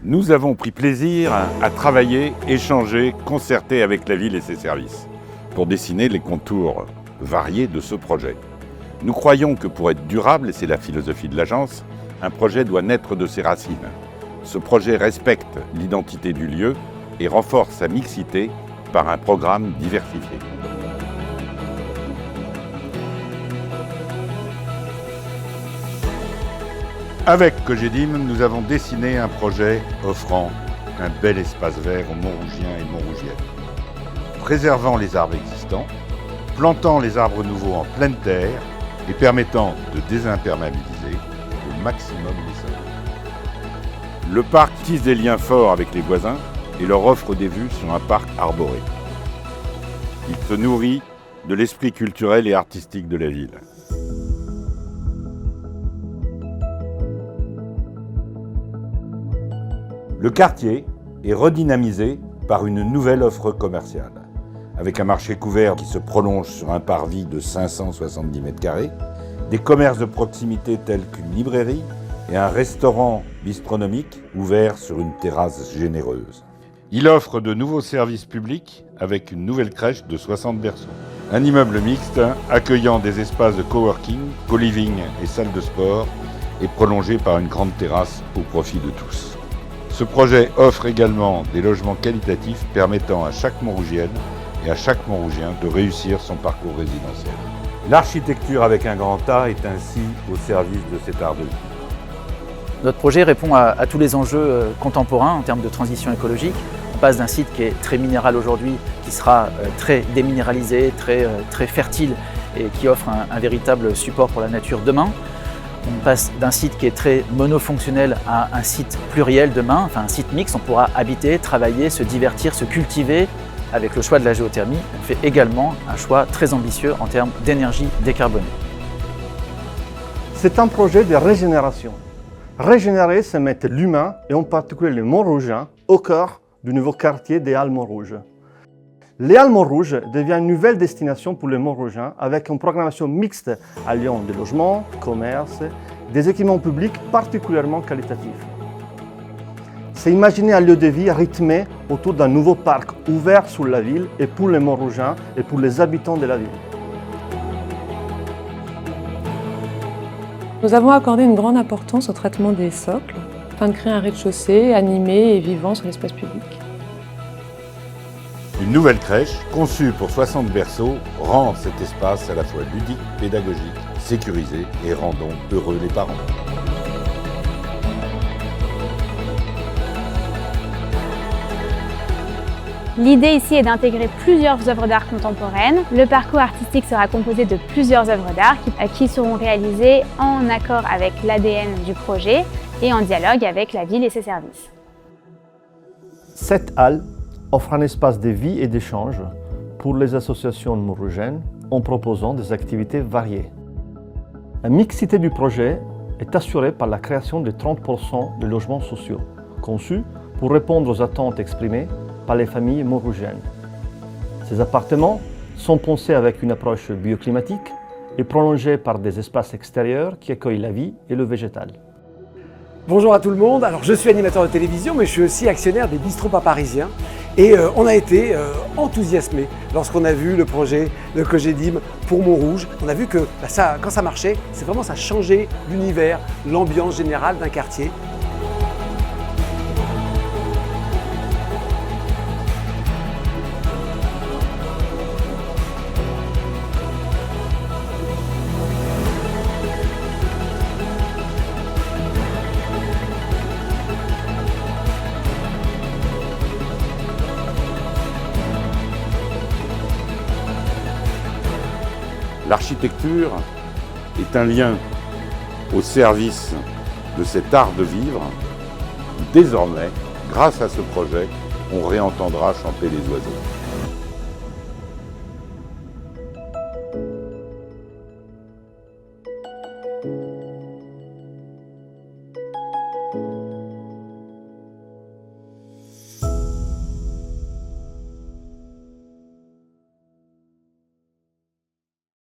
Nous avons pris plaisir à travailler, échanger, concerter avec la ville et ses services pour dessiner les contours variés de ce projet. Nous croyons que pour être durable, et c'est la philosophie de l'agence, un projet doit naître de ses racines. Ce projet respecte l'identité du lieu et renforce sa mixité par un programme diversifié. Avec Cogedim, nous avons dessiné un projet offrant un bel espace vert aux Montrougiens et Montrougiennes, préservant les arbres existants, plantant les arbres nouveaux en pleine terre et permettant de désimperméabiliser au maximum les sols. Le parc tisse des liens forts avec les voisins et leur offre des vues sur un parc arboré. Il se nourrit de l'esprit culturel et artistique de la ville. Le quartier est redynamisé par une nouvelle offre commerciale, avec un marché couvert qui se prolonge sur un parvis de 570 m², des commerces de proximité tels qu'une librairie et un restaurant bistronomique ouvert sur une terrasse généreuse. Il offre de nouveaux services publics avec une nouvelle crèche de 60 berceaux. Un immeuble mixte accueillant des espaces de coworking, co-living et salles de sport et prolongé par une grande terrasse au profit de tous. Ce projet offre également des logements qualitatifs permettant à chaque Montrougienne et à chaque Montrougien de réussir son parcours résidentiel. L'architecture avec un grand A est ainsi au service de cet art de vie. Notre projet répond à tous les enjeux contemporains en termes de transition écologique. On passe d'un site qui est très minéral aujourd'hui, qui sera très déminéralisé, très fertile et qui offre un véritable support pour la nature demain. On passe d'un site qui est très monofonctionnel à un site pluriel demain, enfin un site mixte. On pourra habiter, travailler, se divertir, se cultiver. Avec le choix de la géothermie, on fait également un choix très ambitieux en termes d'énergie décarbonée. C'est un projet de régénération. Régénérer, c'est mettre l'humain, et en particulier les Montrougiens, au cœur du nouveau quartier des Halles Montrouge. Les Halles Montrouge devient une nouvelle destination pour les Montrougiens avec une programmation mixte alliant des logements, commerces, des équipements publics particulièrement qualitatifs. C'est imaginer un lieu de vie rythmé autour d'un nouveau parc ouvert sur la ville et pour les Montrougiens et pour les habitants de la ville. Nous avons accordé une grande importance au traitement des socles, afin de créer un rez-de-chaussée animé et vivant sur l'espace public. Une nouvelle crèche, conçue pour 60 berceaux, rend cet espace à la fois ludique, pédagogique, sécurisé et rend donc heureux les parents. L'idée ici est d'intégrer plusieurs œuvres d'art contemporaines. Le parcours artistique sera composé de plusieurs œuvres d'art qui seront réalisées en accord avec l'ADN du projet et en dialogue avec la ville et ses services. Cette halle offre un espace de vie et d'échange pour les associations montrougiennes en proposant des activités variées. La mixité du projet est assurée par la création de 30% de logements sociaux, conçus pour répondre aux attentes exprimées par les familles montrougiennes. Ces appartements sont pensés avec une approche bioclimatique et prolongés par des espaces extérieurs qui accueillent la vie et le végétal. Bonjour à tout le monde, alors je suis animateur de télévision mais je suis aussi actionnaire des bistrots pas parisiens et on a été enthousiasmés lorsqu'on a vu le projet de Cogedim pour Montrouge. On a vu que quand ça marchait, ça changeait l'univers, l'ambiance générale d'un quartier. L'architecture est un lien au service de cet art de vivre. Désormais, grâce à ce projet, on réentendra chanter les oiseaux.